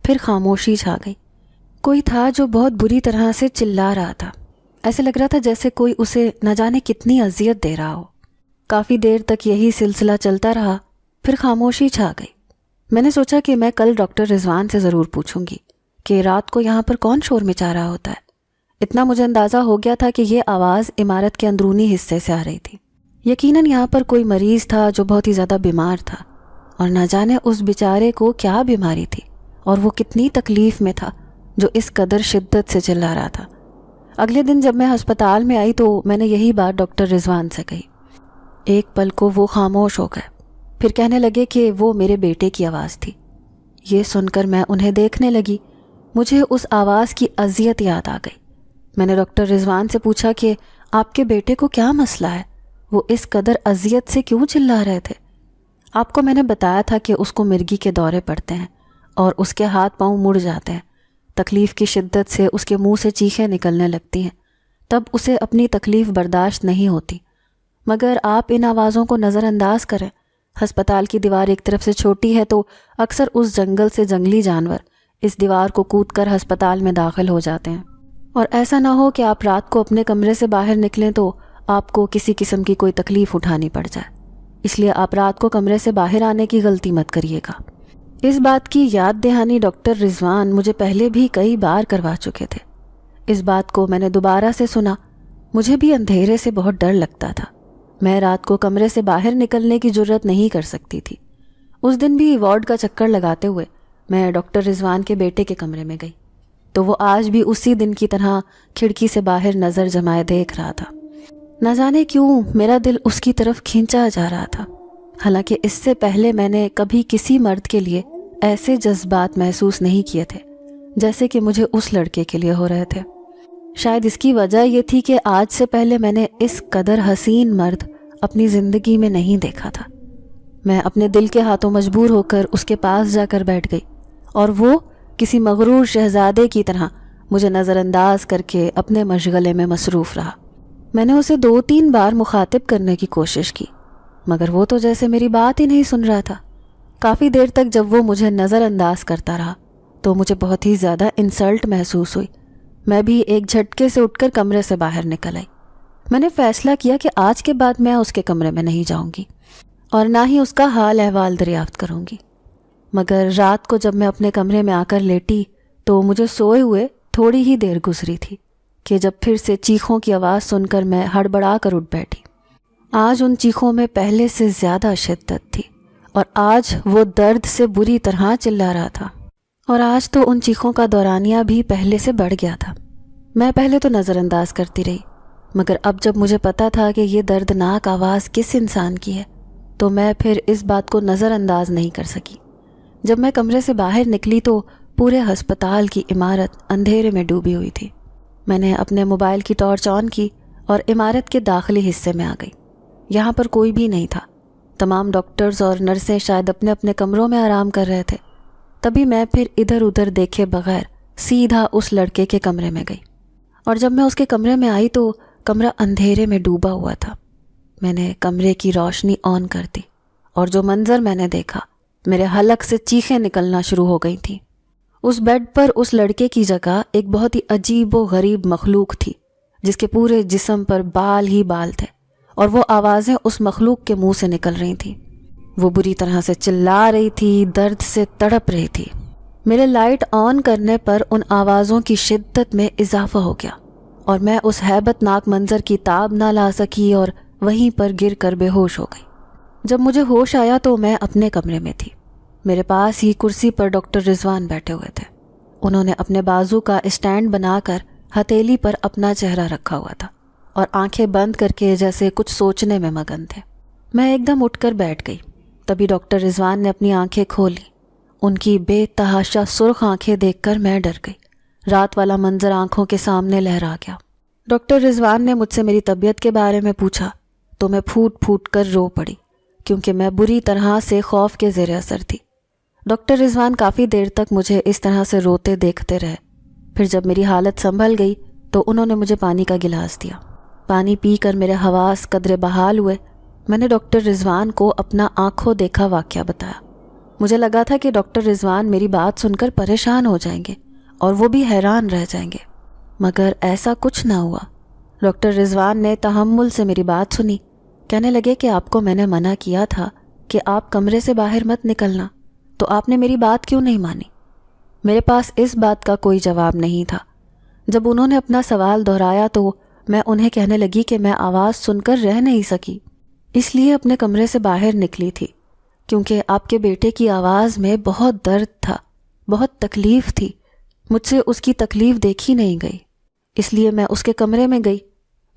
پھر خاموشی چھا گئی۔ کوئی تھا جو بہت بری طرح سے چلا رہا تھا، ایسے لگ رہا تھا جیسے کوئی اسے نہ جانے کتنی اذیت دے رہا ہو۔ کافی دیر تک یہی سلسلہ چلتا رہا، پھر خاموشی چھا گئی۔ میں نے سوچا کہ میں کل ڈاکٹر رضوان سے ضرور پوچھوں گی کہ رات کو یہاں پر کون شور مچا رہا ہوتا ہے۔ اتنا مجھے اندازہ ہو گیا تھا کہ یہ آواز عمارت کے اندرونی حصے سے آ رہی تھی۔ یقیناً یہاں پر کوئی مریض تھا جو بہت ہی زیادہ بیمار تھا، اور نہ جانے اس بیچارے کو کیا بیماری تھی اور وہ کتنی تکلیف میں تھا جو اس قدر شدت سے چلا رہا تھا۔ اگلے دن جب میں ہسپتال میں آئی تو میں نے یہی بات ڈاکٹر رضوان سے کہی۔ ایک پل کو وہ خاموش ہو گئے، پھر کہنے لگے کہ وہ میرے بیٹے کی آواز تھی۔ یہ سن کر میں انہیں دیکھنے لگی۔ مجھے اس آواز کی اذیت یاد آ گئی۔ میں نے ڈاکٹر رضوان سے پوچھا کہ آپ کے بیٹے کو کیا مسئلہ ہے، وہ اس قدر اذیت سے کیوں چلا رہے تھے؟ آپ کو میں نے بتایا تھا کہ اس کو مرگی کے دورے پڑتے ہیں اور اس کے ہاتھ پاؤں مڑ جاتے ہیں۔ تکلیف کی شدت سے اس کے منہ سے چیخیں نکلنے لگتی ہیں، تب اسے اپنی تکلیف برداشت نہیں ہوتی۔ مگر آپ ان آوازوں کو نظر انداز کریں۔ ہسپتال کی دیوار ایک طرف سے چھوٹی ہے تو اکثر اس جنگل سے جنگلی جانور اس دیوار کو کود کر ہسپتال میں داخل ہو جاتے ہیں، اور ایسا نہ ہو کہ آپ رات کو اپنے کمرے سے باہر نکلیں تو آپ کو کسی قسم کی کوئی تکلیف اٹھانی پڑ جائے۔ اس لیے آپ رات کو کمرے سے باہر آنے کی غلطی مت کریے گا۔ اس بات کی یاد دہانی ڈاکٹر رضوان مجھے پہلے بھی کئی بار کروا چکے تھے۔ اس بات کو میں نے دوبارہ سے سنا۔ مجھے بھی اندھیرے سے بہت ڈر لگتا تھا۔ میں رات کو کمرے سے باہر نکلنے کی جرت نہیں کر سکتی تھی۔ اس دن بھی وارڈ کا چکر لگاتے ہوئے میں ڈاکٹر رضوان کے بیٹے کے کمرے میں گئی تو وہ آج بھی اسی دن کی طرح کھڑکی سے باہر نظر جمائے دیکھ رہا تھا۔ نہ جانے کیوں میرا دل اس کی طرف کھینچا جا رہا تھا، حالانکہ اس سے پہلے میں نے کبھی کسی مرد کے لیے ایسے جذبات محسوس نہیں کیے تھے جیسے کہ مجھے اس لڑکے کے لیے ہو رہے تھے۔ شاید اس کی وجہ یہ تھی کہ آج سے پہلے میں نے اس قدر حسین مرد اپنی زندگی میں نہیں دیکھا تھا۔ میں اپنے دل کے ہاتھوں مجبور ہو کر اس کے پاس جا کر بیٹھ گئی اور وہ کسی مغرور شہزادے کی طرح مجھے نظر انداز کر کے اپنے مشغلے میں مصروف رہا۔ میں نے اسے 2-3 بار مخاطب کرنے کی کوشش کی مگر وہ تو جیسے میری بات ہی نہیں سن رہا تھا۔ کافی دیر تک جب وہ مجھے نظر انداز کرتا رہا تو مجھے بہت ہی زیادہ انسلٹ محسوس ہوئی۔ میں بھی ایک جھٹکے سے اٹھ کر کمرے سے باہر نکل آئی۔ میں نے فیصلہ کیا کہ آج کے بعد میں اس کے کمرے میں نہیں جاؤں گی اور نہ ہی اس کا حال احوال دریافت کروں گی۔ مگر رات کو جب میں اپنے کمرے میں آ کر لیٹی تو مجھے سوئے ہوئے تھوڑی ہی دیر گزری تھی کہ جب پھر سے چیخوں کی آواز سن کر میں ہڑبڑا کر اٹھ بیٹھی۔ آج ان چیخوں میں پہلے سے زیادہ شدت تھی اور آج وہ درد سے بری طرح چلا رہا تھا، اور آج تو ان چیخوں کا دورانیہ بھی پہلے سے بڑھ گیا تھا۔ میں پہلے تو نظر انداز کرتی رہی مگر اب جب مجھے پتا تھا کہ یہ دردناک آواز کس انسان کی ہے تو میں پھر اس بات کو نظر انداز نہیں کر سکی۔ جب میں کمرے سے باہر نکلی تو پورے ہسپتال کی عمارت اندھیرے میں ڈوبی ہوئی تھی۔ میں نے اپنے موبائل کی ٹارچ آن کی اور عمارت کے داخلی حصے میں آ گئی۔ یہاں پر کوئی بھی نہیں تھا۔ تمام ڈاکٹرز اور نرسیں شاید اپنے اپنے کمروں میں آرام کر رہے تھے۔ تبھی میں پھر ادھر ادھر دیکھے بغیر سیدھا اس لڑکے کے کمرے میں گئی، اور جب میں اس کے کمرے میں آئی تو کمرہ اندھیرے میں ڈوبا ہوا تھا۔ میں نے کمرے کی روشنی آن کر دی اور جو منظر میں نے دیکھا، میرے حلق سے چیخیں نکلنا شروع ہو گئی تھیں۔ اس بیڈ پر اس لڑکے کی جگہ ایک بہت ہی عجیب و غریب مخلوق تھی جس کے پورے جسم پر بال ہی بال تھے، اور وہ آوازیں اس مخلوق کے منہ سے نکل رہی تھیں۔ وہ بری طرح سے چلا رہی تھی، درد سے تڑپ رہی تھی۔ میرے لائٹ آن کرنے پر ان آوازوں کی شدت میں اضافہ ہو گیا اور میں اس ہیبت ناک منظر کی تاب نہ لا سکی اور وہیں پر گر کر بے ہوش ہو گئی۔ جب مجھے ہوش آیا تو میں اپنے کمرے میں تھی۔ میرے پاس ہی کرسی پر ڈاکٹر رضوان بیٹھے ہوئے تھے۔ انہوں نے اپنے بازو کا اسٹینڈ بنا کر ہتھیلی پر اپنا چہرہ رکھا ہوا تھا اور آنکھیں بند کر کے جیسے کچھ سوچنے میں مگن تھے۔ میں ایک دم اٹھ کر بیٹھ گئی۔ تبھی ڈاکٹر رضوان نے اپنی آنکھیں کھولی۔ ان کی بے تحاشا سرخ آنکھیں دیکھ کر میں ڈر گئی۔ رات والا منظر آنکھوں کے سامنے لہرا گیا۔ ڈاکٹر رضوان نے مجھ سے میری طبیعت کے بارے میں پوچھا تو میں پھوٹ پھوٹ کر رو پڑی کیونکہ میں بری طرح سے خوف کے زیر اثر تھی۔ ڈاکٹر رضوان کافی دیر تک مجھے اس طرح سے روتے دیکھتے رہے۔ پھر جب میری حالت سنبھل گئی تو انہوں نے مجھے پانی کا گلاس دیا۔ پانی پی کر میرے حواس قدرے بحال ہوئے۔ میں نے ڈاکٹر رضوان کو اپنا آنکھوں دیکھا واقعہ بتایا۔ مجھے لگا تھا کہ ڈاکٹر رضوان میری بات سن کر پریشان ہو جائیں گے اور وہ بھی حیران رہ جائیں گے، مگر ایسا کچھ نہ ہوا۔ ڈاکٹر رضوان نے تحمل سے میری بات سنی۔ کہنے لگے کہ آپ کو میں نے منع کیا تھا کہ آپ کمرے سے باہر مت نکلنا، تو آپ نے میری بات کیوں نہیں مانی؟ میرے پاس اس بات کا کوئی جواب نہیں تھا۔ جب انہوں نے اپنا سوال دہرایا تو میں انہیں کہنے لگی کہ میں آواز سن کر رہ نہیں سکی، اس لیے اپنے کمرے سے باہر نکلی تھی، کیونکہ آپ کے بیٹے کی آواز میں بہت درد تھا، بہت تکلیف تھی۔ مجھ سے اس کی تکلیف دیکھی نہیں گئی، اس لیے میں اس کے کمرے میں گئی،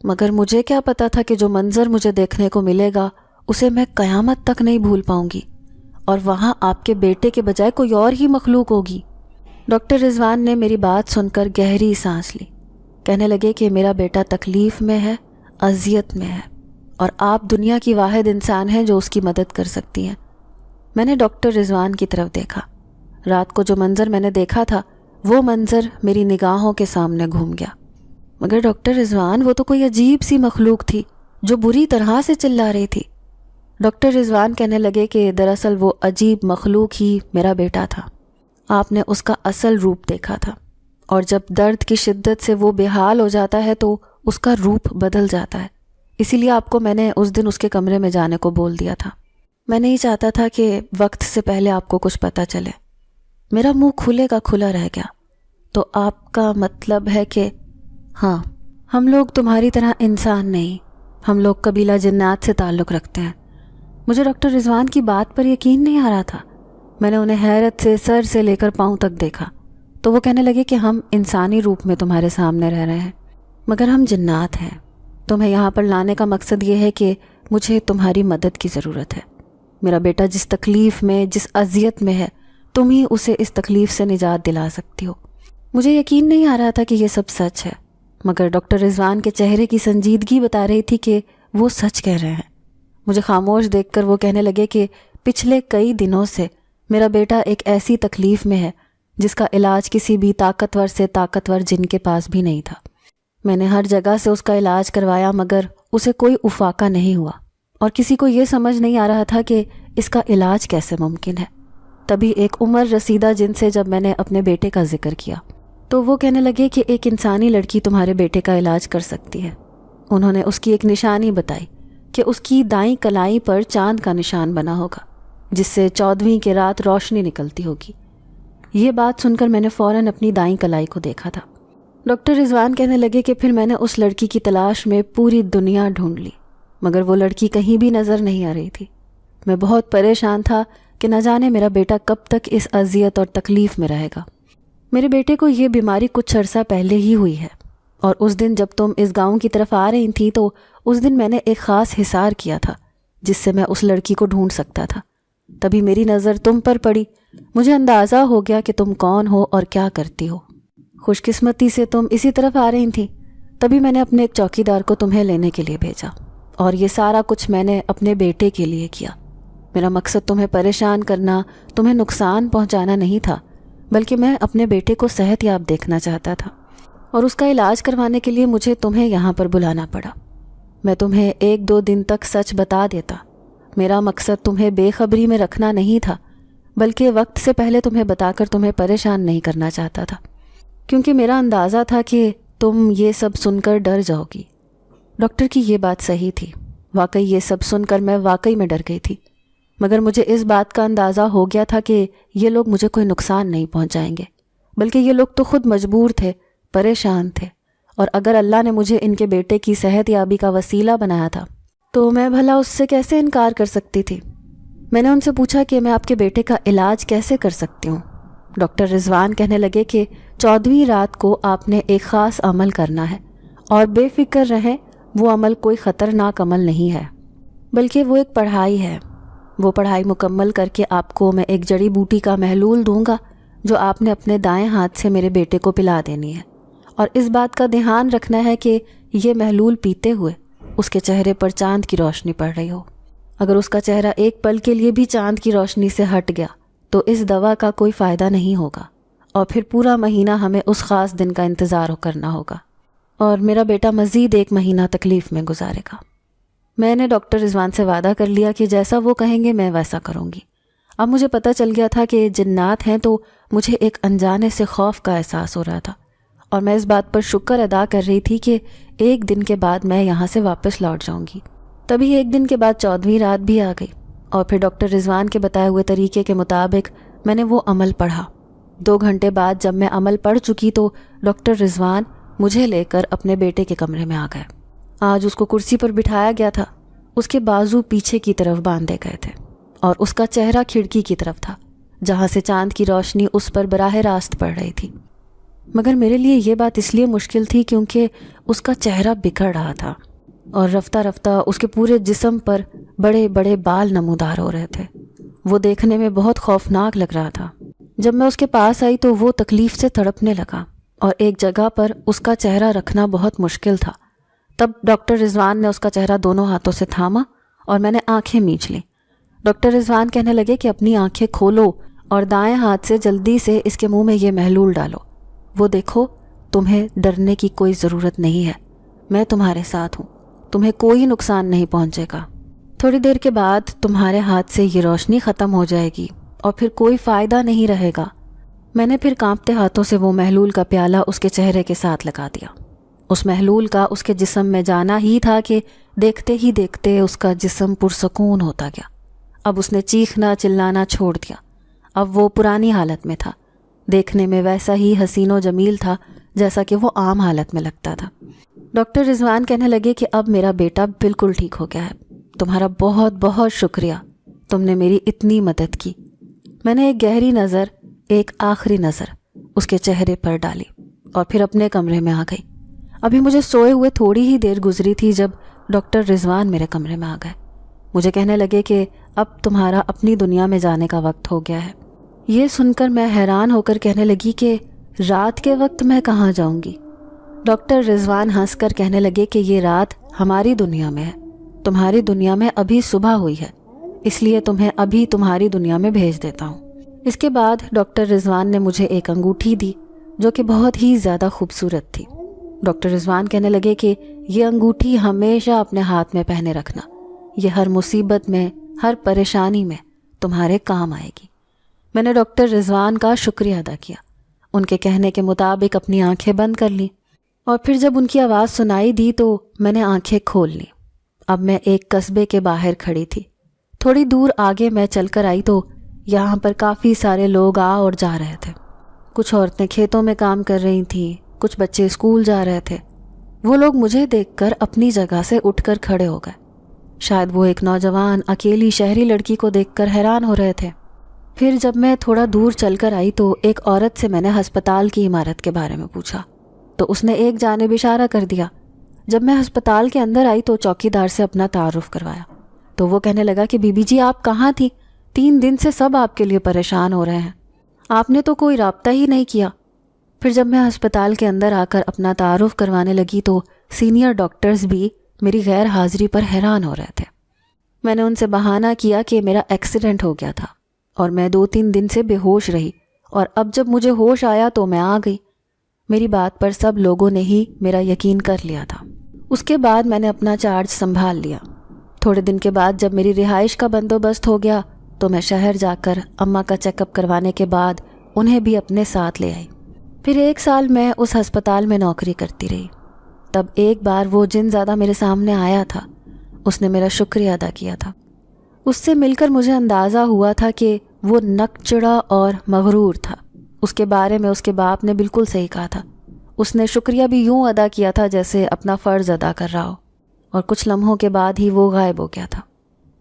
مگر مجھے کیا پتا تھا کہ جو منظر مجھے دیکھنے کو ملے گا اسے میں قیامت تک نہیں بھول پاؤں گی، اور وہاں آپ کے بیٹے کے بجائے کوئی اور ہی مخلوق ہوگی۔ ڈاکٹر رضوان نے میری بات سن کر گہری سانس لی۔ کہنے لگے کہ میرا بیٹا تکلیف میں ہے، اذیت میں ہے، اور آپ دنیا کی واحد انسان ہیں جو اس کی مدد کر سکتی ہیں۔ میں نے ڈاکٹر رضوان کی طرف دیکھا۔ رات کو جو منظر میں نے دیکھا تھا وہ منظر میری نگاہوں کے سامنے گھوم گیا۔ مگر ڈاکٹر رضوان، وہ تو کوئی عجیب سی مخلوق تھی جو بری طرح سے چلا رہی تھی۔ ڈاکٹر رضوان کہنے لگے کہ دراصل وہ عجیب مخلوق ہی میرا بیٹا تھا۔ آپ نے اس کا اصل روپ دیکھا تھا، اور جب درد کی شدت سے وہ بے حال ہو جاتا ہے تو اس کا روپ بدل جاتا ہے، اسی لیے آپ کو میں نے اس دن اس کے کمرے میں جانے کو بول دیا تھا۔ میں نہیں چاہتا تھا کہ وقت سے پہلے آپ کو کچھ پتہ چلے. میرا منہ کھلے کا کھلا رہ گیا. تو آپ کا مطلب ہے کہ ہاں، ہم لوگ تمہاری طرح انسان نہیں، ہم لوگ قبیلہ جنات سے تعلق رکھتے ہیں. مجھے ڈاکٹر رضوان کی بات پر یقین نہیں آ رہا تھا. میں نے انہیں حیرت سے سر سے لے کر پاؤں تک دیکھا تو وہ کہنے لگے کہ ہم انسانی روپ میں تمہارے سامنے رہ رہے ہیں مگر ہم جنات ہیں. تمہیں یہاں پر لانے کا مقصد یہ ہے کہ مجھے تمہاری مدد کی ضرورت ہے. میرا بیٹا جس تکلیف میں، جس اذیت میں ہے، تم ہی اسے اس تکلیف سے نجات دلا سکتی ہو. مجھے یقین نہیں آ رہا تھا کہ یہ سب سچ ہے، مگر ڈاکٹر رضوان کے چہرے کی سنجیدگی بتا رہی تھی کہ وہ سچ کہہ رہے ہیں. مجھے خاموش دیکھ کر وہ کہنے لگے کہ پچھلے کئی دنوں سے میرا بیٹا ایک ایسی تکلیف میں ہے جس کا علاج کسی بھی طاقتور سے طاقتور جن کے پاس بھی نہیں تھا. میں نے ہر جگہ سے اس کا علاج کروایا مگر اسے کوئی افاقہ نہیں ہوا اور کسی کو یہ سمجھ نہیں آ رہا تھا کہ اس کا علاج کیسے ممکن ہے. تبھی ایک عمر رسیدہ جن سے جب میں نے اپنے بیٹے کا ذکر کیا تو وہ کہنے لگے کہ ایک انسانی لڑکی تمہارے بیٹے کا علاج کر سکتی ہے. انہوں نے اس کی ایک نشانی بتائی کہ اس کی دائیں کلائی پر چاند کا نشان بنا ہوگا جس سے 14ویں کی رات روشنی نکلتی ہوگی. یہ بات سن کر میں نے فوراً اپنی دائیں کلائی کو دیکھا تھا. ڈاکٹر رضوان کہنے لگے کہ پھر میں نے اس لڑکی کی تلاش میں پوری دنیا ڈھونڈ لی مگر وہ لڑکی کہیں بھی نظر نہیں آ رہی تھی. میں بہت پریشان تھا کہ نہ جانے میرا بیٹا کب تک اس اذیت اور تکلیف میں رہے گا. میرے بیٹے کو یہ بیماری کچھ عرصہ پہلے ہی ہوئی ہے اور اس دن جب تم اس گاؤں کی طرف آ رہی تھی تو اس دن میں نے ایک خاص حصار کیا تھا جس سے میں اس لڑکی کو ڈھونڈ سکتا تھا. تبھی میری نظر تم پر پڑی. مجھے اندازہ ہو گیا کہ تم کون ہو اور کیا کرتی ہو. خوش قسمتی سے تم اسی طرف آ رہی تھیں. تبھی میں نے اپنے ایک چوکیدار کو تمہیں لینے کے لیے بھیجا اور یہ سارا کچھ میں نے اپنے بیٹے کے لیے کیا. میرا مقصد تمہیں پریشان کرنا، تمہیں نقصان پہنچانا نہیں تھا بلکہ میں اپنے بیٹے کو صحت یاب دیکھنا چاہتا تھا اور اس کا علاج کروانے کے لیے مجھے تمہیں یہاں پر بلانا پڑا. میں تمہیں 1-2 دن تک سچ بتا دیتا. میرا مقصد تمہیں بے خبری میں رکھنا نہیں تھا بلکہ وقت سے پہلے تمہیں بتا کر تمہیں پریشان نہیں کرنا چاہتا تھا کیونکہ میرا اندازہ تھا کہ تم یہ سب سن کر ڈر جاؤ گی. ڈاکٹر کی یہ بات صحیح تھی. واقعی یہ سب سن کر میں واقعی میں ڈر گئی تھی مگر مجھے اس بات کا اندازہ ہو گیا تھا کہ یہ لوگ مجھے کوئی نقصان نہیں پہنچائیں گے بلکہ یہ لوگ تو خود مجبور تھے، پریشان تھے اور اگر اللہ نے مجھے ان کے بیٹے کی صحت یابی کا وسیلہ بنایا تھا تو میں بھلا اس سے کیسے انکار کر سکتی تھی. میں نے ان سے پوچھا کہ میں آپ کے بیٹے کا علاج کیسے کر سکتی ہوں. ڈاکٹر رضوان کہنے لگے کہ 14ویں رات کو آپ نے ایک خاص عمل کرنا ہے اور بے فکر رہیں، وہ عمل کوئی خطرناک عمل نہیں ہے بلکہ وہ ایک پڑھائی ہے. وہ پڑھائی مکمل کر کے آپ کو میں ایک جڑی بوٹی کا محلول دوں گا جو آپ نے اپنے دائیں ہاتھ سے میرے بیٹے کو پلا دینی ہے اور اس بات کا دھیان رکھنا ہے کہ یہ محلول پیتے ہوئے اس کے چہرے پر چاند کی روشنی پڑ رہی ہو. اگر اس کا چہرہ ایک پل کے لیے بھی چاند کی روشنی سے ہٹ گیا تو اس دوا کا کوئی فائدہ نہیں ہوگا اور پھر پورا مہینہ ہمیں اس خاص دن کا انتظار کرنا ہوگا اور میرا بیٹا مزید 1 مہینہ تکلیف میں گزارے گا. میں نے ڈاکٹر رضوان سے وعدہ کر لیا کہ جیسا وہ کہیں گے میں ویسا کروں گی. اب مجھے پتہ چل گیا تھا کہ جنات ہیں تو مجھے ایک انجانے سے خوف کا احساس ہو رہا تھا اور میں اس بات پر شکر ادا کر رہی تھی کہ 1 دن کے بعد میں یہاں سے واپس لوٹ جاؤں گی. تبھی 1 دن کے بعد 14ویں رات بھی آ گئی اور پھر ڈاکٹر رضوان کے بتائے ہوئے طریقے کے مطابق میں نے وہ عمل پڑھا. 2 گھنٹے بعد جب میں عمل پڑھ چکی تو ڈاکٹر رضوان مجھے لے کر اپنے بیٹے کے کمرے میں آ گئے. آج اس کو کرسی پر بٹھایا گیا تھا. اس کے بازو پیچھے کی طرف باندھے گئے تھے اور اس کا چہرہ کھڑکی کی طرف تھا جہاں سے چاند کی روشنی اس پر براہ راست پڑ رہی تھی. مگر میرے لیے یہ بات اس لیے مشکل تھی کیونکہ اس کا چہرہ بکھر رہا تھا اور رفتہ رفتہ اس کے پورے جسم پر بڑے بڑے بال نمودار ہو رہے تھے. وہ دیکھنے میں بہت خوفناک لگ رہا تھا. جب میں اس کے پاس آئی تو وہ تکلیف سے تڑپنے لگا اور ایک جگہ پر اس کا چہرہ رکھنا بہت مشکل تھا. تب ڈاکٹر رضوان نے اس کا چہرہ دونوں ہاتھوں سے تھاما اور میں نے آنکھیں میچ لیں. ڈاکٹر رضوان کہنے لگے کہ اپنی آنکھیں کھولو اور دائیں ہاتھ سے جلدی سے اس کے منہ میں یہ محلول ڈالو. وہ دیکھو، تمہیں ڈرنے کی کوئی ضرورت نہیں ہے، میں تمہارے ساتھ ہوں، تمہیں کوئی نقصان نہیں پہنچے گا. تھوڑی دیر کے بعد تمہارے ہاتھ سے یہ روشنی ختم ہو جائے گی اور پھر کوئی فائدہ نہیں رہے گا. میں نے پھر کانپتے ہاتھوں سے وہ محلول کا پیالہ اس کے چہرے کے ساتھ لگا دیا. اس محلول کا اس کے جسم میں جانا ہی تھا کہ دیکھتے ہی دیکھتے اس کا جسم پرسکون ہوتا گیا. اب اس نے چیخنا چلانا چھوڑ دیا. اب وہ پرانی حالت میں تھا. دیکھنے میں ویسا ہی حسین و جمیل تھا جیسا کہ وہ عام حالت میں لگتا تھا. ڈاکٹر رضوان کہنے لگے کہ اب میرا بیٹا بالکل ٹھیک ہو گیا ہے. تمہارا بہت بہت شکریہ, تم نے میری اتنی مدد کی. میں نے ایک گہری نظر, ایک آخری نظر اس کے چہرے پر ڈالی اور پھر اپنے کمرے میں آ گئی. ابھی مجھے سوئے ہوئے تھوڑی ہی دیر گزری تھی جب ڈاکٹر رضوان میرے کمرے میں آ گئے. مجھے کہنے لگے کہ اب تمہارا اپنی دنیا میں جانے کا وقت ہو گیا ہے. یہ سن کر میں حیران ہو کر کہنے لگی کہ رات کے وقت میں کہاں جاؤں گی؟ ڈاکٹر رضوان ہنس کر کہنے لگے کہ یہ رات ہماری دنیا میں ہے, تمہاری دنیا میں ابھی صبح ہوئی ہے, اس لیے تمہیں ابھی تمہاری دنیا میں بھیج دیتا ہوں. اس کے بعد ڈاکٹر رضوان نے مجھے ایک انگوٹھی دی جو کہ بہت ہی زیادہ خوبصورت تھی. ڈاکٹر رضوان کہنے لگے کہ یہ انگوٹھی ہمیشہ اپنے ہاتھ میں پہنے رکھنا, یہ ہر مصیبت میں, ہر پریشانی میں تمہارے کام آئے گی. میں نے ڈاکٹر رضوان کا شکریہ ادا کیا, ان کے کہنے کے مطابق اپنی آنکھیں بند کر لیں اور پھر جب ان کی آواز سنائی دی تو میں نے آنکھیں کھول لیں. اب میں ایک قصبے کے باہر کھڑی تھی. تھوڑی دور آگے میں چل کر آئی تو یہاں پر کافی سارے لوگ آ اور جا رہے تھے. کچھ عورتیں کھیتوں میں کام کر رہی تھیں, کچھ بچے اسکول جا رہے تھے. وہ لوگ مجھے دیکھ کر اپنی جگہ سے اٹھ کر کھڑے ہو گئے. شاید وہ ایک نوجوان اکیلی شہری لڑکی کو دیکھ کر حیران ہو رہے تھے. پھر جب میں تھوڑا دور چل کر آئی تو ایک عورت سے میں نے ہسپتال کی عمارت کے بارے میں پوچھا تو اس نے ایک جانب اشارہ کر دیا. جب میں ہسپتال کے اندر آئی تو چوکیدار سے اپنا تعارف کروایا تو وہ کہنے لگا کہ بی بی جی آپ کہاں تھی؟ 3 دن سے سب آپ کے لیے پریشان ہو رہے ہیں, آپ نے تو کوئی رابطہ ہی نہیں کیا. پھر جب میں ہسپتال کے اندر آ کر اپنا تعارف کروانے لگی تو سینئر ڈاکٹرز بھی میری غیر حاضری پر حیران ہو رہے تھے. میں نے ان سے بہانہ کیا کہ میرا ایکسیڈنٹ ہو گیا تھا اور میں 2-3 دن سے بے ہوش رہی, اور اب جب مجھے ہوش آیا تو میں آ گئی. میری بات پر سب لوگوں نے ہی میرا یقین کر لیا تھا. اس کے بعد میں نے اپنا چارج سنبھال لیا. تھوڑے دن کے بعد جب میری رہائش کا بندوبست ہو گیا تو میں شہر جا کر اماں کا چیک اپ کروانے کے بعد انہیں بھی اپنے ساتھ لے آئی. پھر 1 سال میں اس ہسپتال میں نوکری کرتی رہی. تب ایک بار وہ جن زیادہ میرے سامنے آیا تھا, اس نے میرا شکریہ ادا کیا تھا. اس سے مل کر مجھے اندازہ ہوا تھا کہ وہ نک چڑھا اور مغرور تھا. اس کے بارے میں اس کے باپ نے بالکل صحیح کہا تھا. اس نے شکریہ بھی یوں ادا کیا تھا جیسے اپنا فرض ادا کر رہا ہو, اور کچھ لمحوں کے بعد ہی وہ غائب ہو گیا تھا.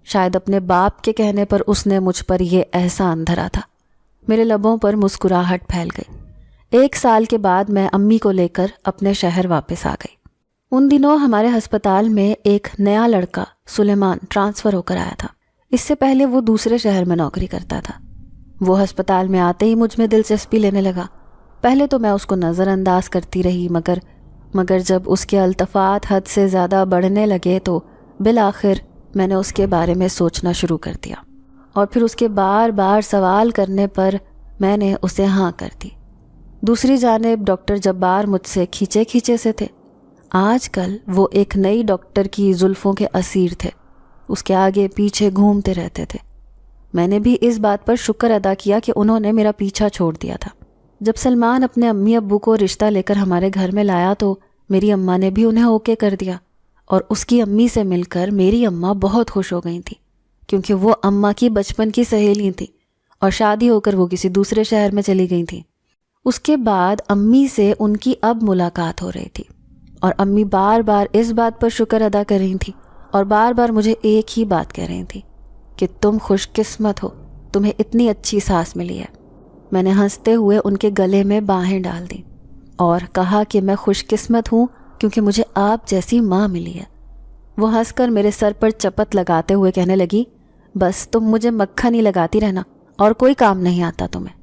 شاید اپنے باپ کے کہنے پر اس نے مجھ پر یہ احسان دھرا تھا. میرے لبوں پر مسکراہٹ پھیل گئی. 1 سال کے بعد میں امی کو لے کر اپنے شہر واپس آ گئی. ان دنوں ہمارے ہسپتال میں ایک نیا لڑکا سلیمان ٹرانسفر ہو کر آیا تھا. اس سے پہلے وہ دوسرے شہر میں نوکری کرتا تھا. وہ ہسپتال میں آتے ہی مجھ میں دلچسپی لینے لگا. پہلے تو میں اس کو نظر انداز کرتی رہی, مگر جب اس کے التفات حد سے زیادہ بڑھنے لگے تو بالآخر میں نے اس کے بارے میں سوچنا شروع کر دیا, اور پھر اس کے بار بار سوال کرنے پر میں نے اسے ہاں کر دی. دوسری جانب ڈاکٹر جبار مجھ سے کھینچے سے تھے. آج کل وہ ایک نئی ڈاکٹر کی زلفوں کے اسیر تھے, اس کے آگے پیچھے گھومتے رہتے تھے. میں نے بھی اس بات پر شکر ادا کیا کہ انہوں نے میرا پیچھا چھوڑ دیا تھا. جب سلمان اپنے امی ابو کو رشتہ لے کر ہمارے گھر میں لایا تو میری اماں نے بھی انہیں اوکے کر دیا, اور اس کی امی سے مل کر میری اماں بہت خوش ہو گئی تھیں, کیونکہ وہ اماں کی بچپن کی سہیلی تھیں اور شادی ہو کر وہ کسی دوسرے شہر میں چلی گئی تھیں. اس کے بعد امی سے ان کی اب ملاقات ہو رہی تھی, اور امی بار بار اس بات پر شکر ادا کر رہی تھیں اور بار بار مجھے ایک ہی بات کہہ رہی تھیں کہ تم خوش قسمت ہو, تمہیں اتنی اچھی ساس ملی ہے. میں نے ہنستے ہوئے ان کے گلے میں باہیں ڈال دیں اور کہا کہ میں خوش قسمت ہوں کیونکہ مجھے آپ جیسی ماں ملی ہے. وہ ہنس کر میرے سر پر چپت لگاتے ہوئے کہنے لگی, بس تم مجھے مکھن ہی لگاتی رہنا اور کوئی کام نہیں آتا تمہیں.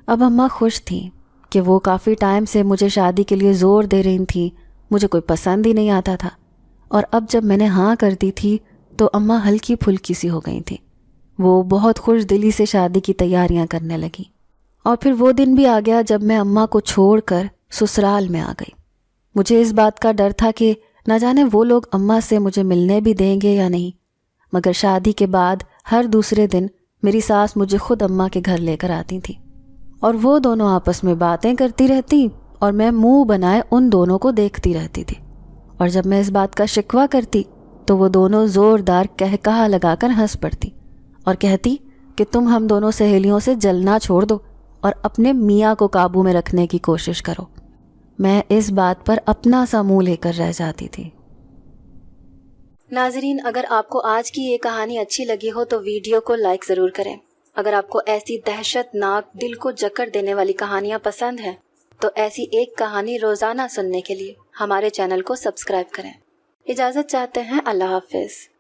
اب اماں خوش تھیں کہ وہ کافی ٹائم سے مجھے شادی کے لیے زور دے رہی تھیں. مجھے کوئی پسند ہی نہیں آتا تھا, اور اب جب میں نے ہاں کر دی تھی تو اماں ہلکی پھلکی سی ہو گئی تھیں. وہ بہت خوش دلی سے شادی کی تیاریاں کرنے لگیں. اور پھر وہ دن بھی آ گیا جب میں اماں کو چھوڑ کر سسرال میں آ گئی. مجھے اس بات کا ڈر تھا کہ نہ جانے وہ لوگ اماں سے مجھے ملنے بھی دیں گے یا نہیں, مگر شادی کے بعد ہر دوسرے دن میری ساس مجھے خود اماں کے گھر لے کر آتی تھی, اور وہ دونوں آپس میں باتیں کرتی رہتی اور میں منہ بنائے ان دونوں کو دیکھتی رہتی تھی. اور جب میں اس بات کا شکوہ کرتی تو وہ دونوں زوردار قہقہا لگا کر ہنس پڑتی اور کہتی کہ تم ہم دونوں سہیلیوں سے جلنا چھوڑ دو اور اپنے میاں کو قابو میں رکھنے کی کوشش کرو۔ میں اس بات پر اپنا سا منہ لے کر رہ جاتی تھی۔ ناظرین، اگر آپ کو آج کی یہ کہانی اچھی لگی ہو تو ویڈیو کو لائک ضرور کریں۔ اگر آپ کو ایسی دہشت ناک دل کو جکڑ دینے والی کہانیاں پسند ہیں تو ایسی ایک کہانی روزانہ سننے کے لیے ہمارے چینل کو سبسکرائب کریں۔ اجازت چاہتے ہیں، اللہ حافظ۔